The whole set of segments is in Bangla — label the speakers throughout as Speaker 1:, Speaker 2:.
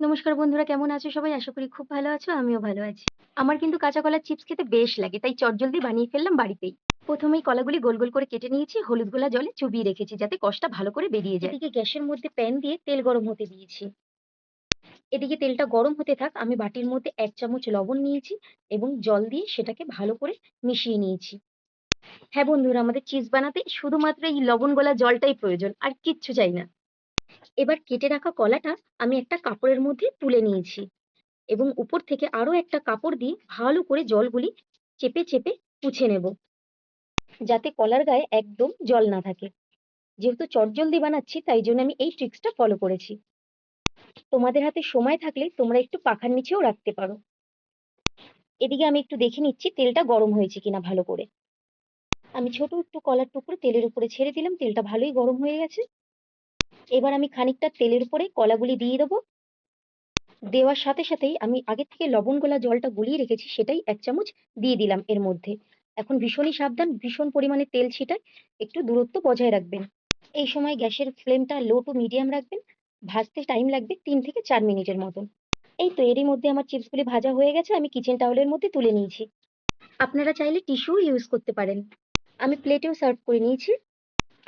Speaker 1: নমস্কার বন্ধুরা, কেমন আছো সবাই? আশা করি খুব ভালো আছো, আমিও ভালো আছি। আমার কিন্তু কাঁচা কলার চিপস খেতে বেশ লাগে, তাই চটজলদি বানিয়ে ফেললাম বাড়িতেই। প্রথমেই কলাগুলি গোল গোল করে কেটে নিয়েছি, হলুদ গোলা জলে চুবিয়ে রেখেছি যাতে কষটা ভালো করে বেরিয়ে যায়। এদিকে গ্যাসের মধ্যে প্যান দিয়ে তেল গরম হতে দিয়েছি। এদিকে তেলটা গরম হতে থাক, আমি বাটির মধ্যে 1 চামচ লবণ নিয়েছি এবং জল দিয়ে সেটাকে ভালো করে মিশিয়ে নিয়েছি। হ্যাঁ বন্ধুরা, আমাদের চিপস বানাতে শুধুমাত্র এই লবণ গোলা জলটাই প্রয়োজন, আর কিচ্ছু চাই না। এবার কেটে রাখা কলাটা আমি একটা কাপড়ের মধ্যে তুলে নিয়েছি এবং উপর থেকে আরো একটা কাপড় দিয়ে ভালো করে জলগুলি চেপে চেপে মুছে নেব, যাতে কলার গায়ে একদম জল না থাকে। যেহেতু চটজলদি বানাচ্ছি তাই জন্য আমি এই ট্রিক্সটা ফলো করেছি। তোমাদের হাতে সময় থাকলে তোমরা একটু পাখার নিচেও রাখতে পারো। এদিকে আমি একটু দেখে নিচ্ছি তেলটা গরম হয়েছে কিনা ভালো করে। আমি ছোট একটু কলার টুকরো তেলের উপরে ছেড়ে দিলাম, তেলটা ভালোই গরম হয়ে গেছে। এবার আমি খানিকটা তেলের উপরে কলাগুলি দিয়ে দেবো। দেওয়ার সাথে সাথেই আমি আগে থেকে লবণ গোলা জলটা গুলিয়ে রেখেছি সেটাই 1 চামচ দিয়ে দিলাম এর মধ্যে। এখন ভীষণই সাবধান, ভীষণ পরিমাণে তেল ছিটায়, একটু দূরত্ব বজায় রাখবেন। এই সময় গ্যাসের ফ্লেমটা লো টু মিডিয়াম রাখবেন। ভাজতে টাইম লাগবে 3 থেকে 4 মিনিটের মতন। এই তো এরই মধ্যে আমার চিপসগুলি ভাজা হয়ে গেছে, আমি কিচেন টাওয়েলের মধ্যে তুলে নিয়েছি। আপনারা চাইলে টিস্যুও ইউজ করতে পারেন। আমি প্লেটেও সার্ভ করে নিয়েছি।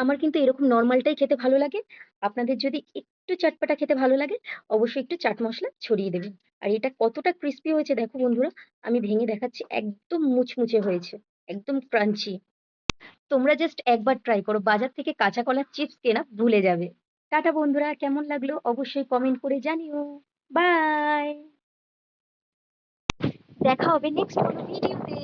Speaker 1: আমার কিন্তু এরকম নরমালটাই খেতে ভালো লাগে। আপনাদের যদি একটু চটপটা খেতে ভালো লাগে, অবশ্যই একটু চাট মসলা ছড়িয়ে দেবেন। আর এটা কতটা ক্রিস্পি হয়েছে দেখো বন্ধুরা, আমি ভেঙে দেখাচ্ছি, একদম মুচমুচে হয়েছে, একদম ক্রাঞ্চি। তোমরা জাস্ট একবার ট্রাই করো, বাজার থেকে কাঁচা কলার চিপস কেনা ভুলে যাবে। টাটা বন্ধুরা, কেমন লাগলো অবশ্যই কমেন্ট করে জানিও। বাই। দেখা হবে নেক্সট কোনো ভিডিওতে।